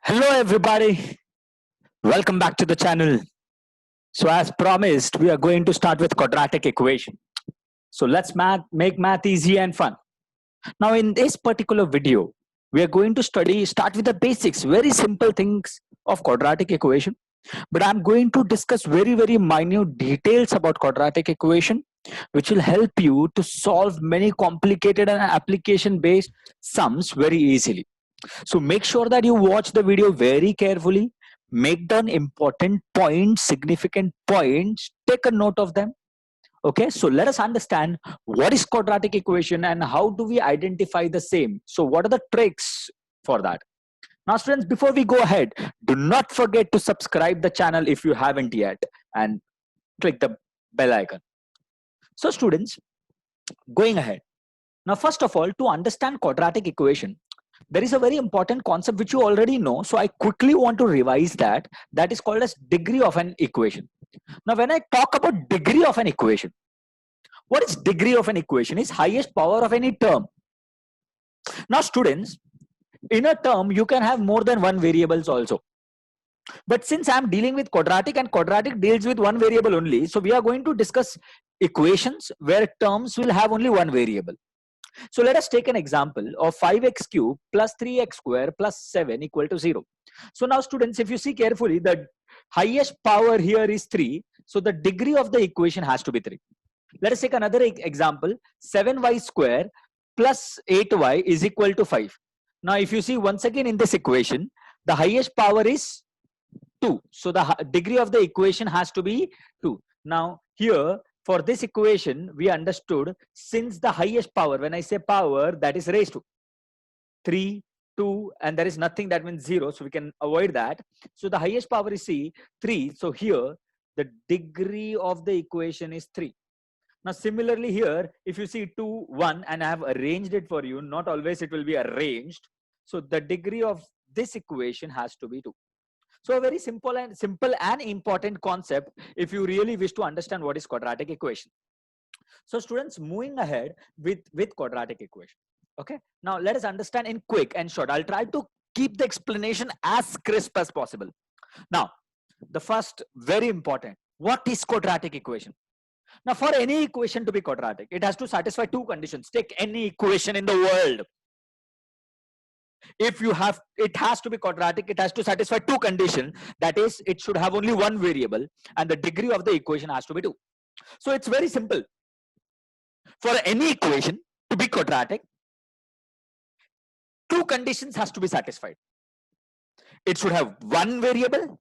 Hello, everybody. Welcome back to the channel. So, as promised, we are going to start with quadratic equation. So, let's make math easy and fun. Now, in this particular video, we are going to start with the basics, very simple things of quadratic equation. But I'm going to discuss very minute details about quadratic equation, which will help you to solve many complicated and application-based sums very easily. So make sure that you watch the video very carefully, make down important points, significant points, take a note of them. Okay, so let us understand what is quadratic equation and how do we identify the same. So what are the tricks for that? Now students, before we go ahead, do not forget to subscribe the channel if you haven't yet and click the bell icon. So students, going ahead. Now first of all, to understand quadratic equation, there is a very important concept which you already know. So I quickly want to revise that. That is called as degree of an equation. Now, when I talk about degree of an equation, what is degree of an equation? Is highest power of any term. Now, students, in a term, you can have more than one variables also. But since I'm dealing with quadratic and quadratic deals with one variable only, so we are going to discuss equations where terms will have only one variable. So let us take an example of 5x cube plus 3x square plus 7 equal to 0. So now students, if you see carefully, the highest power here is 3. So the degree of the equation has to be 3. Let us take another example. 7y square plus 8y is equal to 5. Now if you see once again in this equation, the highest power is 2. So the degree of the equation has to be 2. Now here, for this equation, we understood since the highest power, when I say power, that is raised to 3, 2, and there is nothing, that means 0. So we can avoid that. So the highest power is 3. So here, the degree of the equation is 3. Now similarly here, if you see 2, 1, and I have arranged it for you, not always it will be arranged. So the degree of this equation has to be 2. So a very simple and important concept if you really wish to understand what is quadratic equation. So students, moving ahead with quadratic equation. Okay. Now let us understand in quick and short. I'll try to keep the explanation as crisp as possible. Now, the first very important, what is quadratic equation? Now for any equation to be quadratic, it has to satisfy two conditions. Take any equation in the world. If you have, it has to be quadratic, it has to satisfy two conditions. That is, it should have only one variable and the degree of the equation has to be 2. So it's very simple. For any equation to be quadratic, two conditions has to be satisfied. It should have one variable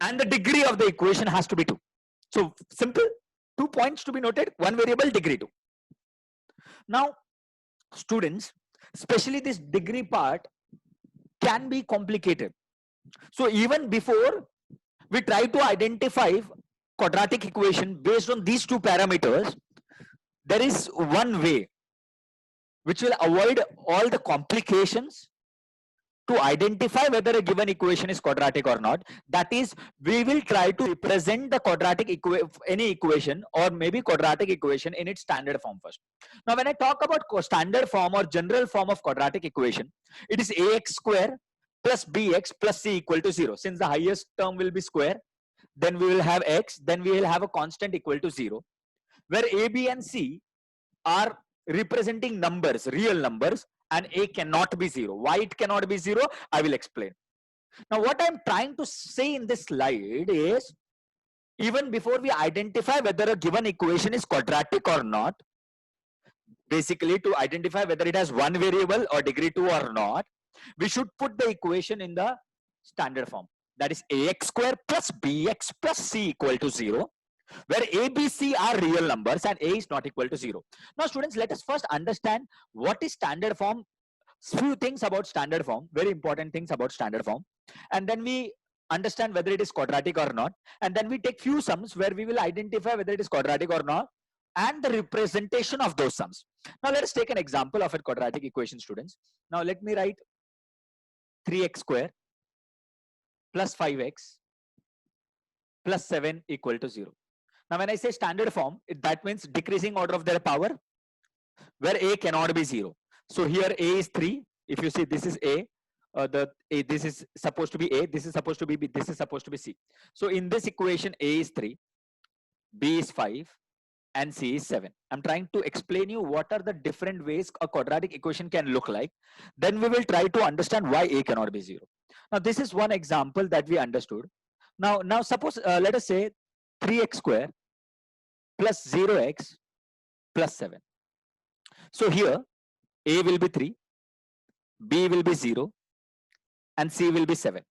and the degree of the equation has to be 2. So simple, 2 points to be noted, one variable, degree 2. Now students, especially this degree part can be complicated. So even before we try to identify quadratic equation based on these two parameters, there is one way which will avoid all the complications to identify whether a given equation is quadratic or not. That is, we will try to represent the quadratic any equation or maybe quadratic equation in its standard form first. Now when I talk about standard form or general form of quadratic equation, it is ax square plus bx plus c equal to 0. Since the highest term will be square, then we will have x, then we will have a constant equal to 0, where a, b and c are representing numbers, real numbers, and a cannot be 0. Why it cannot be 0? I will explain. Now what I'm trying to say in this slide is, even before we identify whether a given equation is quadratic or not, basically to identify whether it has one variable or degree 2 or not, we should put the equation in the standard form. That is ax square plus bx plus c equal to 0, where a, b, c are real numbers and a is not equal to 0. Now students, let us first understand what is standard form. Few things about standard form, very important things about standard form, and then we understand whether it is quadratic or not, and then we take few sums where we will identify whether it is quadratic or not and the representation of those sums. Now let us take an example of a quadratic equation, students. Now let me write 3x square plus 5x plus 7 equal to 0. Now when I say standard form, that means decreasing order of their power, where a cannot be 0. So here a is 3. If you see, this is a. this is supposed to be A, this is supposed to be B, this is supposed to be C. So in this equation, A is 3, B is 5, and C is 7. I'm trying to explain you what are the different ways a quadratic equation can look like. Then we will try to understand why A cannot be 0. Now this is one example that we understood. Now suppose, let us say 3x square plus 0x plus 7. So here A will be 3, B will be 0, and C will be 7.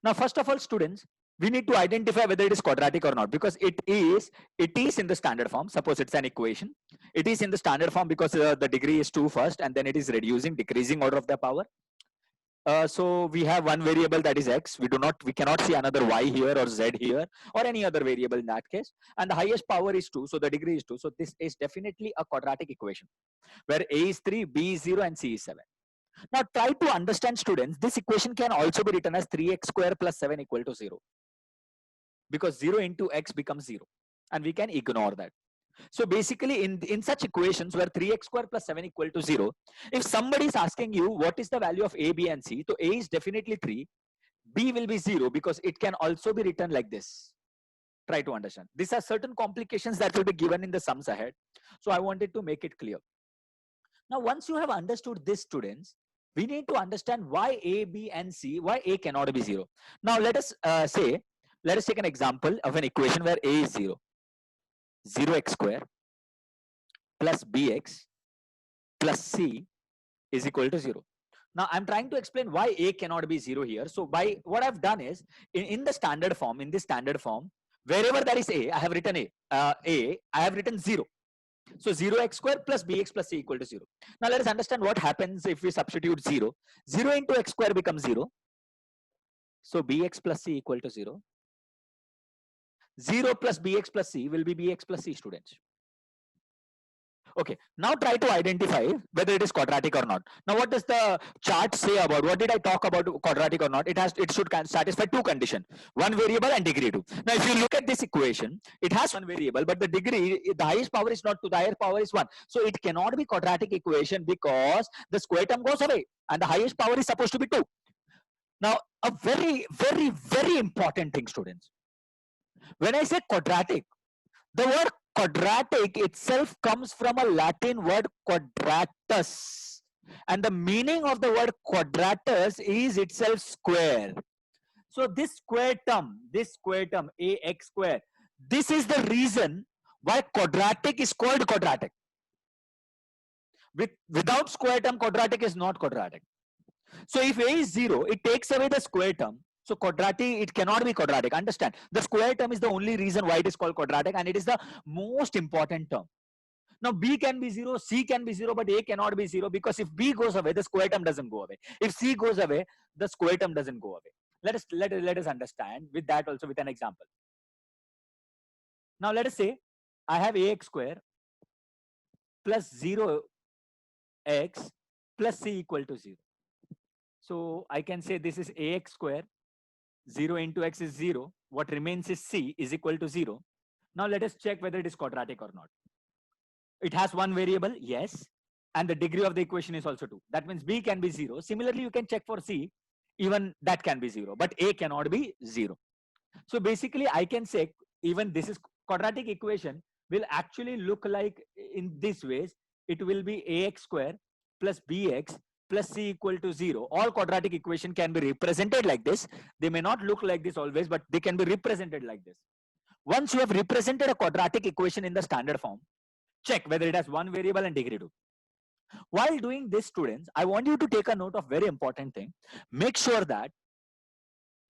Now first of all, students, we need to identify whether it is quadratic or not, because it is in the standard form. Suppose it's an equation, it is in the standard form because the degree is 2 first, and then it is decreasing order of the power. So we have one variable, that is x. We cannot see another y here or z here or any other variable in that case, and the highest power is 2, so the degree is 2. So this is definitely a quadratic equation where A is 3, B is 0, and C is 7. Now try to understand, students, this equation can also be written as 3x square plus 7 equal to 0, because 0 into x becomes 0, and we can ignore that. So basically in such equations where 3x square plus 7 equal to 0, if somebody is asking you what is the value of A, B, and C, so A is definitely 3, B will be 0 because it can also be written like this. Try to understand. These are certain complications that will be given in the sums ahead. So I wanted to make it clear. Now once you have understood this, students, we need to understand why A, B, and C, why A cannot be 0. Now let us take an example of an equation where A is 0. 0x square plus bx plus c is equal to 0. Now I'm trying to explain why A cannot be 0 here. So by what I've done is, in this standard form, wherever there is A, I have written I have written 0. So 0x square plus bx plus c equal to 0. Now let us understand what happens if we substitute 0. 0 into x square becomes 0. So bx plus c equal to 0. 0 plus bx plus c will be bx plus c, students. Okay, now try to identify whether it is quadratic or not. Now what does the chart say about, what did I talk about quadratic or not? It should satisfy two conditions, one variable and degree 2. Now if you look at this equation, it has one variable, but the degree, the highest power is not 2, the highest power is 1. So it cannot be quadratic equation because the square term goes away and the highest power is supposed to be 2. Now a very, very, very important thing, students. When I say quadratic, the word quadratic itself comes from a Latin word quadratus, and the meaning of the word quadratus is itself square. So this square term ax square, this is the reason why quadratic is called quadratic. Without square term, quadratic is not quadratic. So if A is 0, it takes away the square term. So quadratic, it cannot be quadratic. Understand, the square term is the only reason why it is called quadratic, and it is the most important term. Now B can be 0, C can be 0, but A cannot be 0, because if B goes away, the square term doesn't go away. If C goes away, the square term doesn't go away. Let us understand with that also with an example. Now let us say I have ax square plus 0x plus c equal to 0. So I can say this is ax square, 0 into x is 0, what remains is c is equal to 0. Now let us check whether it is quadratic or not. It has one variable, yes, and the degree of the equation is also 2. That means b can be 0. Similarly, you can check for c, even that can be 0, but a cannot be 0. So basically I can say even this is quadratic equation will actually look like in this ways. It will be ax square plus bx plus c equal to 0. All quadratic equation can be represented like this. They may not look like this always, but they can be represented like this. Once you have represented a quadratic equation in the standard form, check whether it has one variable and degree 2. While doing this, students, I want you to take a note of very important thing. Make sure that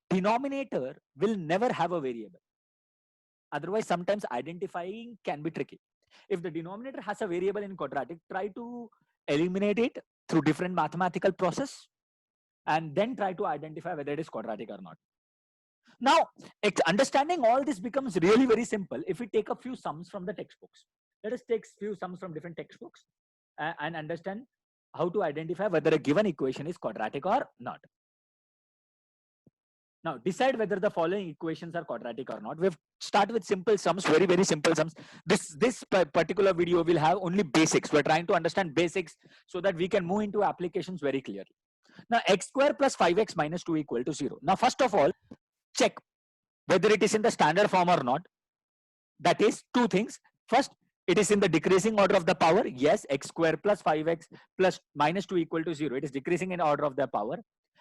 denominator will never have a variable. Otherwise, sometimes identifying can be tricky. If the denominator has a variable in quadratic, try to eliminate it through different mathematical process and then try to identify whether it is quadratic or not. Now, understanding all this becomes really very simple if we take a few sums from the textbooks. Let us take few sums from different textbooks and understand how to identify whether a given equation is quadratic or not. Now, decide whether the following equations are quadratic or not. We've start with simple sums, very, very simple sums. This particular video will have only basics. We're trying to understand basics so that we can move into applications very clearly. Now x square plus 5x minus 2 equal to 0. Now first of all, check whether it is in the standard form or not. That is two things. First, it is in the decreasing order of the power. Yes, x square plus 5x plus minus 2 equal to 0. It is decreasing in order of the power.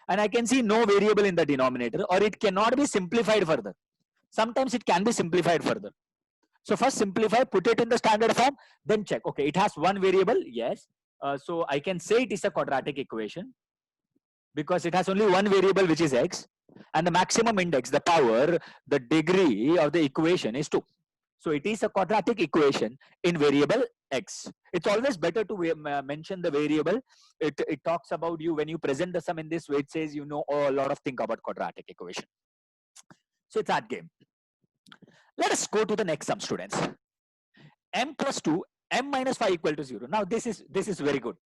And I can see no variable in the denominator, or it cannot be simplified further. Sometimes it can be simplified further. So first simplify, put it in the standard form, then check. Okay, it has one variable. Yes. So I can say it is a quadratic equation because it has only one variable, which is x, and the maximum index, the power, the degree of the equation is 2. So it is a quadratic equation in variable x. It's always better to mention the variable. It talks about you when you present the sum in this way. It says you know a lot of things about quadratic equation. So it's that game. Let us go to the next sum, students. M plus 2, m minus 5 equal to 0. Now this is very good.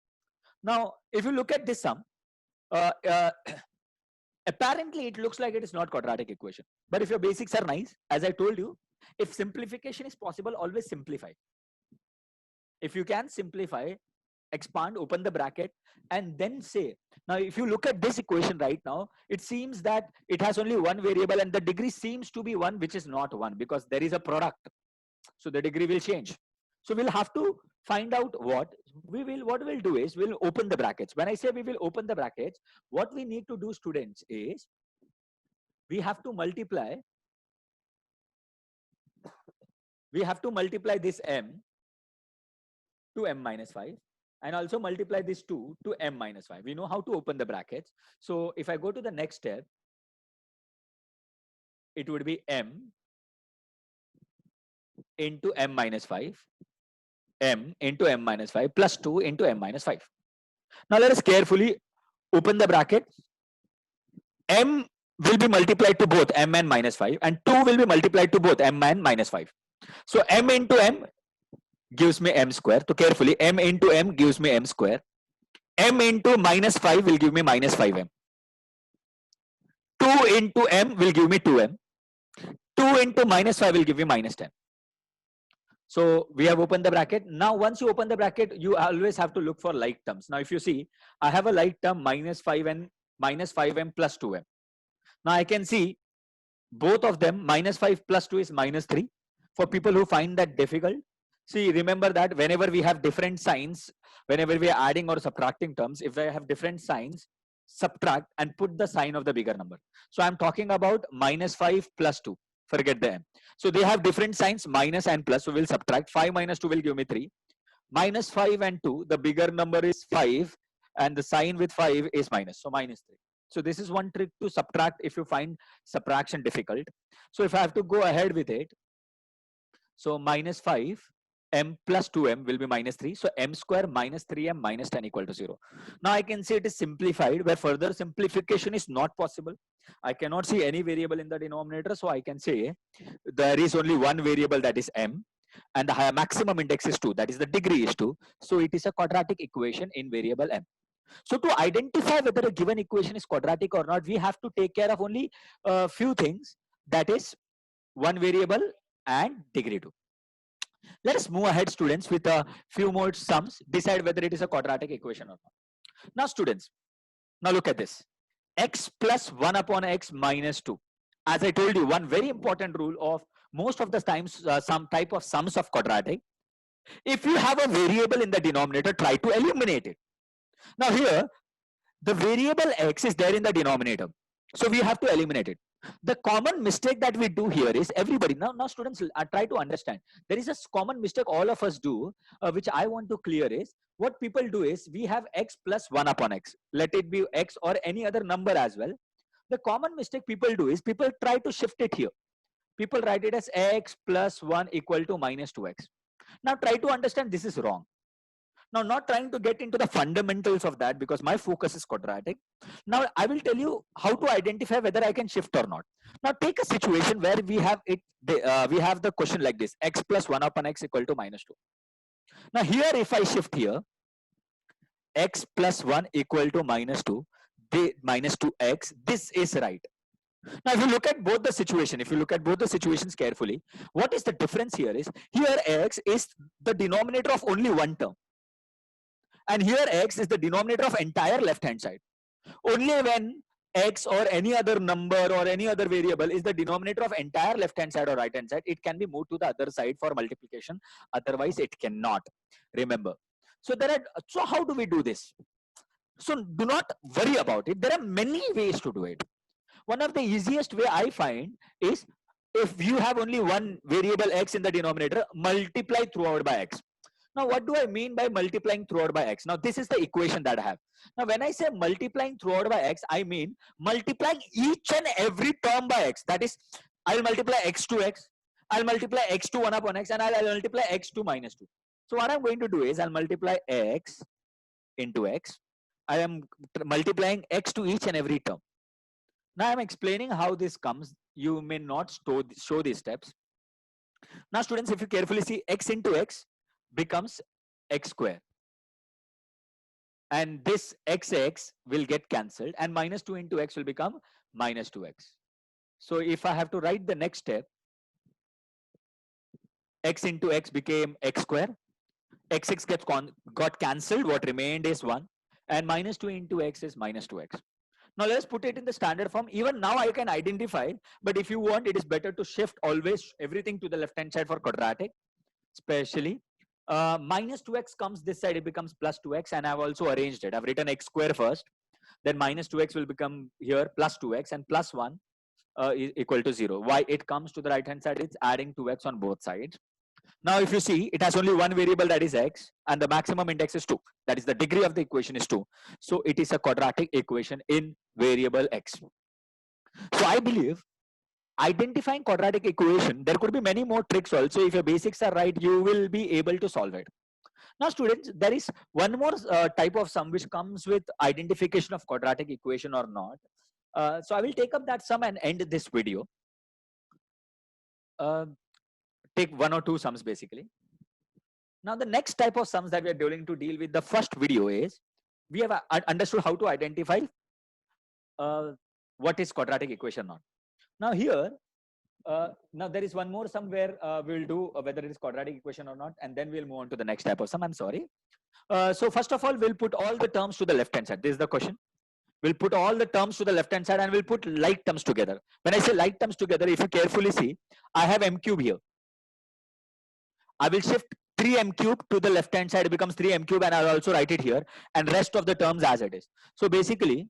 Now if you look at this sum, apparently it looks like it is not quadratic equation. But if your basics are nice, as I told you, if simplification is possible, always simplify. If you can simplify, expand, open the bracket, and then say. Now if you look at this equation right now, it seems that it has only one variable and the degree seems to be 1, which is not 1 because there is a product. So the degree will change. So we'll have to find out what we'll do is we'll open the brackets. When I say we will open the brackets, what we need to do, students, is we have to multiply this m to m minus 5 and also multiply this 2 to m minus 5. We know how to open the brackets. So if I go to the next step, it would be m into m minus 5, m into m minus 5 plus 2 into m minus 5. Now let us carefully open the bracket. M will be multiplied to both m and minus 5 and 2 will be multiplied to both m and minus 5. So m into m gives me m square. So carefully, m into m gives me m square. M into minus 5 will give me minus 5m. 2 into m will give me 2m. 2 into minus 5 will give me minus 10. So we have opened the bracket. Now once you open the bracket, you always have to look for like terms. Now if you see, I have a like term minus 5m plus 2m. Now I can see both of them, minus 5 plus 2 is minus 3. For people who find that difficult, see, remember that whenever we have different signs, whenever we are adding or subtracting terms, if I have different signs, subtract and put the sign of the bigger number. So I'm talking about minus 5 plus 2. Forget the m. So they have different signs, minus and plus. So we'll subtract. 5 minus 2 will give me 3. Minus 5 and 2, the bigger number is 5 and the sign with 5 is minus. So minus 3. So this is one trick to subtract if you find subtraction difficult. So if I have to go ahead with it, so minus 5 m plus 2m will be minus 3. So m square minus 3m minus 10 equal to 0. Now I can say it is simplified, where further simplification is not possible. I cannot see any variable in the denominator. So I can say there is only one variable, that is m, and the maximum index is 2, that is the degree is 2. So it is a quadratic equation in variable m. So to identify whether a given equation is quadratic or not, we have to take care of only a few things, that is one variable and degree 2. Let us move ahead, students, with a few more sums, decide whether it is a quadratic equation or not. Now students, now look at this. X plus 1 upon x minus 2. As I told you, one very important rule of most of the times, some type of sums of quadratic, if you have a variable in the denominator, try to eliminate it. Now here, the variable x is there in the denominator. So we have to eliminate it. The common mistake that we do here is everybody, now students, try to understand. There is a common mistake all of us do, which I want to clear is, what people do is, we have x plus 1 upon x. Let it be x or any other number as well. The common mistake people do is, people try to shift it here. People write it as x plus 1 equal to minus 2x. Now try to understand this is wrong. Now, not trying to get into the fundamentals of that because my focus is quadratic. Now, I will tell you how to identify whether I can shift or not. Now, take a situation where we have it. We have the question like this: x plus 1 upon x equal to minus 2. Now, here if I shift here, x plus 1 equal to minus 2, minus 2x. This is right. Now, if you look at both the situations carefully, what is the difference here is, here x is the denominator of only one term. And here x is the denominator of entire left hand side. Only when x or any other number or any other variable is the denominator of entire left hand side or right hand side, it can be moved to the other side for multiplication. Otherwise, it cannot. Remember. So how do we do this? So do not worry about it. There are many ways to do it. One of the easiest way I find is, if you have only one variable x in the denominator, multiply throughout by x. Now, what do I mean by multiplying throughout by x? Now, this is the equation that I have. Now, when I say multiplying throughout by x, I mean multiplying each and every term by x. That is, I'll multiply x to x, I'll multiply x to 1 upon x, and I'll multiply x to minus 2. So what I'm going to do is, I'll multiply x into x. I am multiplying x to each and every term. Now I'm explaining how this comes. You may not show these steps. Now students, if you carefully see, x into x becomes x square. And this xx will get cancelled, and minus 2 into x will become minus 2x. So if I have to write the next step, x into x became x square. Xx got cancelled. What remained is 1. And minus 2 into x is minus 2x. Now let's put it in the standard form. Even now I can identify, but if you want, it is better to shift always everything to the left hand side for quadratic, especially. Minus 2x comes this side, it becomes plus 2x, and I've also arranged it. I've written x square first, then minus 2x will become here plus 2x, and plus 1 is equal to 0. Why it comes to the right hand side? It's adding 2x on both sides. Now, if you see, it has only one variable, that is x, and the maximum index is 2. That is, the degree of the equation is 2. So it is a quadratic equation in variable x. So I believe identifying quadratic equation, there could be many more tricks also. If your basics are right, you will be able to solve it. Now students, there is one more type of sum which comes with identification of quadratic equation or not. So I will take up that sum and end this video. Take one or two sums basically. Now the next type of sums that we are going to deal with, the first video is, we have understood how to identify what is quadratic equation or not. Now here, now there is one more sum where we'll do whether it is quadratic equation or not, and then we'll move on to the next type of sum. I'm sorry. So first of all, we'll put all the terms to the left hand side. This is the question. We'll put all the terms to the left hand side, and we'll put like terms together. When I say like terms together, if you carefully see, I have m cube here. I will shift 3m cube to the left hand side, it becomes 3m cube, and I'll also write it here, and rest of the terms as it is. So basically,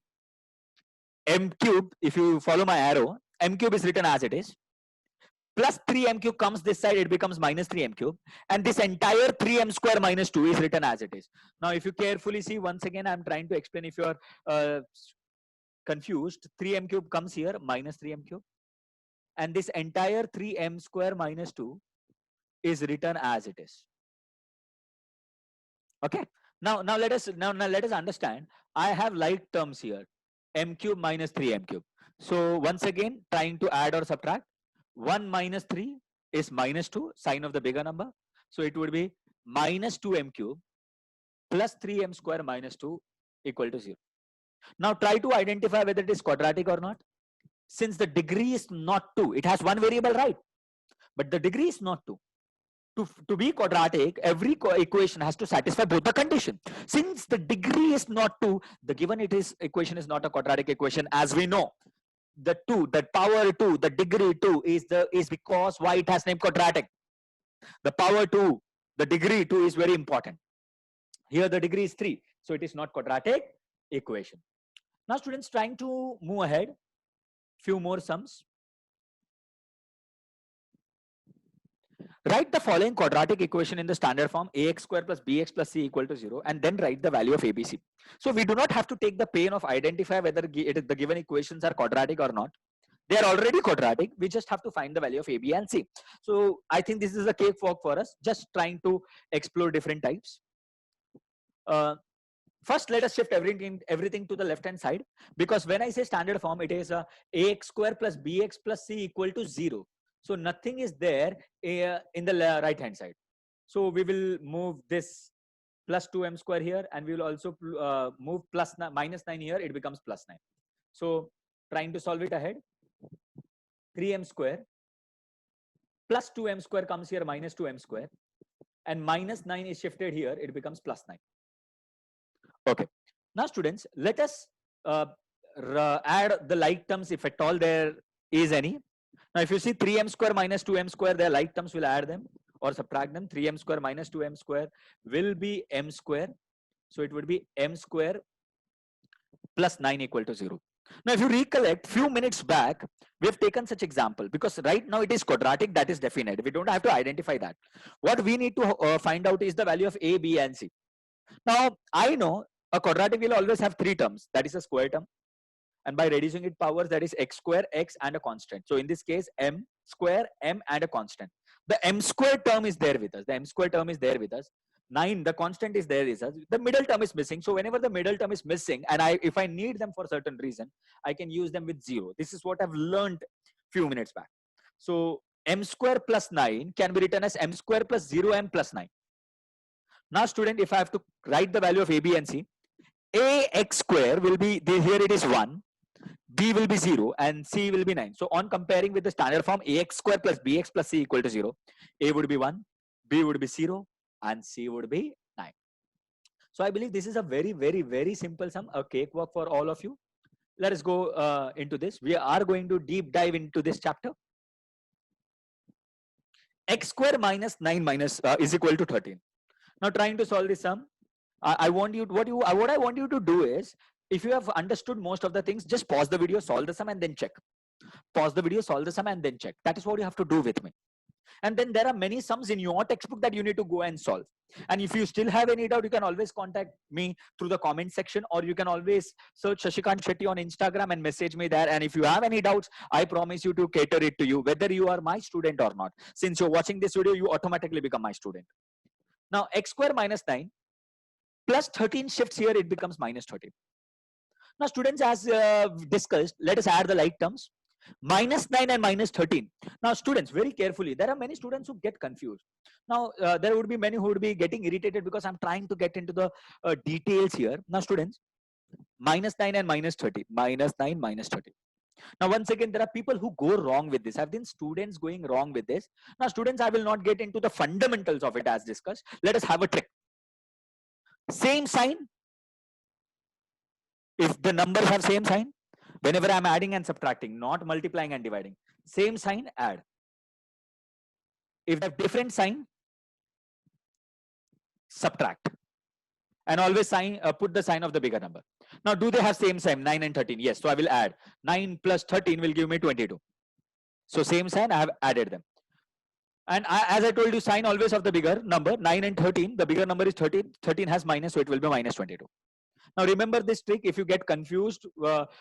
m cube, if you follow my arrow, m cube is written as it is, plus 3m cube comes this side, it becomes minus 3m cube, and this entire 3m square minus 2 is written as it is. Now if you carefully see, once again I'm trying to explain, if you are confused, 3m cube comes here, minus 3m cube, and this entire 3m square minus 2 is written as it is. Okay, now let us understand. I have like terms here, m cube minus 3m cube. So once again, trying to add or subtract, 1 minus 3 is minus 2, sign of the bigger number. So it would be minus 2m cube plus 3m square minus 2 equal to 0. Now try to identify whether it is quadratic or not. Since the degree is not 2, it has one variable, right? But the degree is not 2. To be quadratic, every equation has to satisfy both the condition. Since the degree is not 2, the given equation is not a quadratic equation, as we know. The 2, the power 2, the degree 2 is because why it has name quadratic. The power 2, the degree 2 is very important. Here the degree is 3, so it is not quadratic equation. Now students, trying to move ahead, few more sums. Write the following quadratic equation in the standard form: ax square plus bx plus c equal to 0, and then write the value of abc. So we do not have to take the pain of identify whether the given equations are quadratic or not. They are already quadratic. We just have to find the value of a, b, and c. So I think this is a cakewalk for us, just trying to explore different types. First, let us shift everything to the left hand side, because when I say standard form, it is ax square plus bx plus c equal to 0. So nothing is there in the right hand side. So we will move this plus 2m square here, and we will also move minus 9 here, it becomes plus 9. So trying to solve it ahead, 3m square plus 2m square comes here, minus 2m square, and minus 9 is shifted here, it becomes plus 9. Okay. Now students, let us add the like terms if at all there is any. Now, if you see 3m square minus 2m square, their like terms will add them or subtract them. 3m square minus 2m square will be m square. So it would be m square plus 9 equal to 0. Now, if you recollect, few minutes back, we have taken such example because right now it is quadratic, that is definite. We don't have to identify that. What we need to find out is the value of a, b, and c. Now, I know a quadratic will always have three terms. That is a square term. And by reducing it powers, that is x square, x, and a constant. So in this case, m square, m, and a constant. The m square term is there with us. The m square term is there with us. 9, the constant is there is us. The middle term is missing. So whenever the middle term is missing, and if I need them for certain reason, I can use them with 0. This is what I've learned few minutes back. So m square plus 9 can be written as m square plus 0m plus 9. Now, student, if I have to write the value of a, b, and c, a x square will be, here it is 1, b will be 0, and c will be 9. So on comparing with the standard form, ax square plus bx plus c equal to 0, a would be 1, b would be 0, and c would be 9. So I believe this is a very, very, very simple sum, a cakewalk for all of you. Let us go into this. We are going to deep dive into this chapter. X square minus 9 minus is equal to 13. Now, trying to solve this sum, what I want you to do is, if you have understood most of the things, just pause the video, solve the sum, and then check. Pause the video, solve the sum, and then check. That is what you have to do with me. And then there are many sums in your textbook that you need to go and solve. And if you still have any doubt, you can always contact me through the comment section, or you can always search Shashikant Shetty on Instagram and message me there. And if you have any doubts, I promise you to cater it to you, whether you are my student or not. Since you're watching this video, you automatically become my student. Now, x square minus 9 plus 13 shifts here, it becomes minus 13. Now, students, as discussed, let us add the like terms. Minus 9 and minus 13. Now, students, very carefully, there are many students who get confused. Now, there would be many who would be getting irritated because I'm trying to get into the details here. Now, students, minus 9 and minus 30. Minus 9, minus 30. Now, once again, there are people who go wrong with this. I've been students going wrong with this. Now, students, I will not get into the fundamentals of it as discussed. Let us have a trick. Same sign. If the numbers have same sign, whenever I'm adding and subtracting, not multiplying and dividing, same sign, add. If they have different sign, subtract. And always put the sign of the bigger number. Now, do they have same sign, 9 and 13? Yes, so I will add. 9 plus 13 will give me 22. So same sign, I have added them. And as I told you, sign always of the bigger number, 9 and 13. The bigger number is 13. 13 has minus, so it will be minus 22. Now, remember this trick. If you get confused,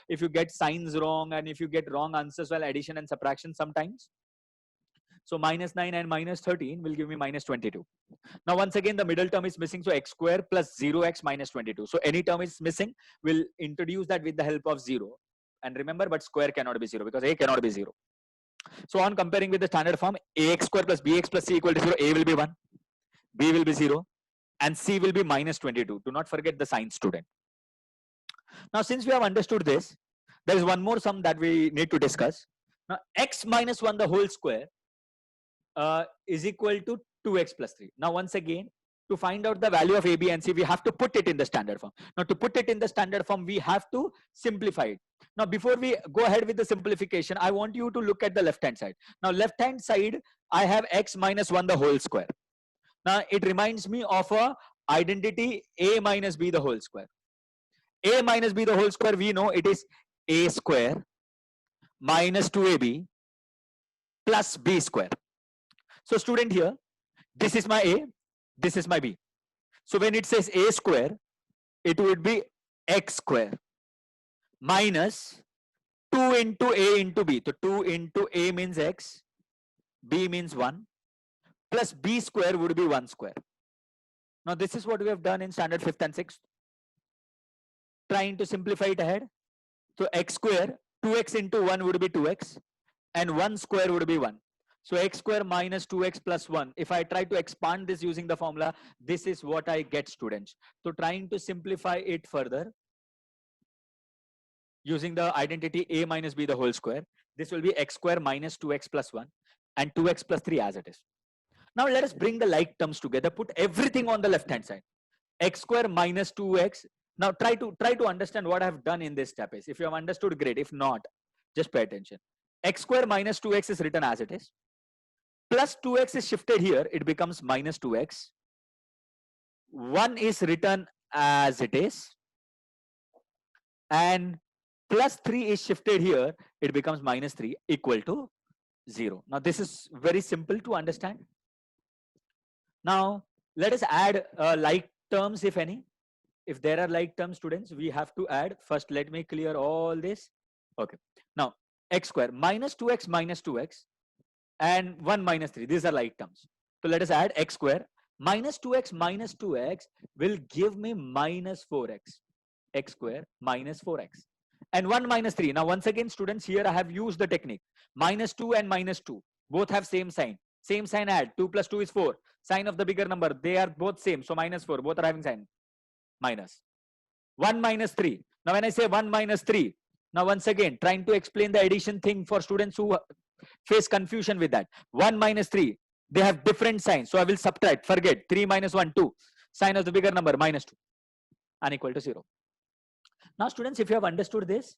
if you get signs wrong, and if you get wrong answers while addition and subtraction sometimes. So minus 9 and minus 13 will give me minus 22. Now, once again, the middle term is missing. So x square plus 0x minus 22. So any term is missing, we'll introduce that with the help of 0. And remember, but square cannot be 0 because a cannot be 0. So on comparing with the standard form, ax square plus bx plus c equal to 0, a will be 1, b will be 0, and c will be minus 22. Do not forget the sign, student. Now, since we have understood this, there is one more sum that we need to discuss. Now, x minus 1 the whole square is equal to 2x plus 3. Now, once again, to find out the value of a, b, and c, we have to put it in the standard form. Now, to put it in the standard form, we have to simplify it. Now, before we go ahead with the simplification, I want you to look at the left-hand side. Now, left-hand side, I have x minus 1 the whole square. Now, it reminds me of a identity a minus b the whole square. A minus b the whole square, we know it is a square minus 2ab plus b square. So, student, here, this is my a, this is my b. So, when it says a square, it would be x square minus 2 into a into b. So, 2 into a means x, b means 1, plus b square would be 1 square. Now, this is what we have done in standard 5th and 6th. Trying to simplify it ahead. So, x square, 2x into 1 would be 2x, and 1 square would be 1. So, x square minus 2x plus 1. If I try to expand this using the formula, this is what I get, students. So, trying to simplify it further using the identity a minus b the whole square, this will be x square minus 2x plus 1 and 2x plus 3 as it is. Now, let us bring the like terms together, put everything on the left hand side. X square minus 2x, Now try to understand what I have done in this step. Is if you have understood, great. If not, just pay attention. X square minus 2x is written as it is. Plus 2x is shifted here. It becomes minus 2x. 1 is written as it is. And plus 3 is shifted here. It becomes minus 3 equal to 0. Now this is very simple to understand. Now let us add like terms, if any. If there are like terms, students, we have to add. First, let me clear all this. Okay. Now, x square minus 2x and 1 minus 3. These are like terms. So let us add x square minus 2x will give me minus 4x. X square minus 4x. And 1 minus 3. Now, once again, students, here I have used the technique. Minus 2 and minus 2. Both have same sign. Same sign add. 2 plus 2 is 4. Sign of the bigger number. They are both same. So minus 4. Both are having sign. Minus 1 minus 3. Now when I say 1 minus 3, now once again trying to explain the addition thing for students who face confusion with that. 1 minus 3, they have different signs, so I will subtract. Forget 3 minus 1, 2. Sign of the bigger number, minus 2, unequal to 0. Now students, if you have understood this,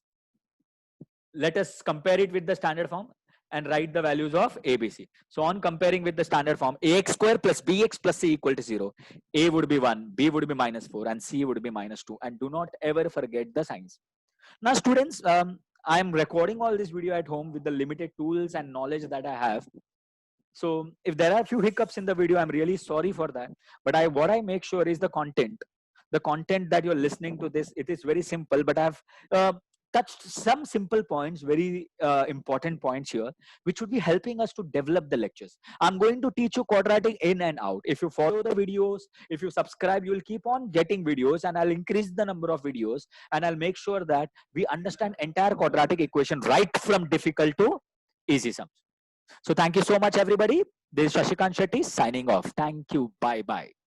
let us compare it with the standard form and write the values of A, B, C. So on comparing with the standard form, ax square plus bx plus c equal to 0. A would be 1, B would be minus 4, and C would be minus 2. And do not ever forget the signs. Now students, I am recording all this video at home with the limited tools and knowledge that I have. So if there are a few hiccups in the video, I'm really sorry for that. But what I make sure is the content that you're listening to this, it is very simple, but I've touched some simple points, very important points here, which would be helping us to develop the lectures. I'm going to teach you quadratic in and out. If you follow the videos, if you subscribe, you will keep on getting videos, and I'll increase the number of videos, and I'll make sure that we understand entire quadratic equation right from difficult to easy sums. So thank you so much, everybody. This is Shashikant Shetty signing off. Thank you. Bye-bye.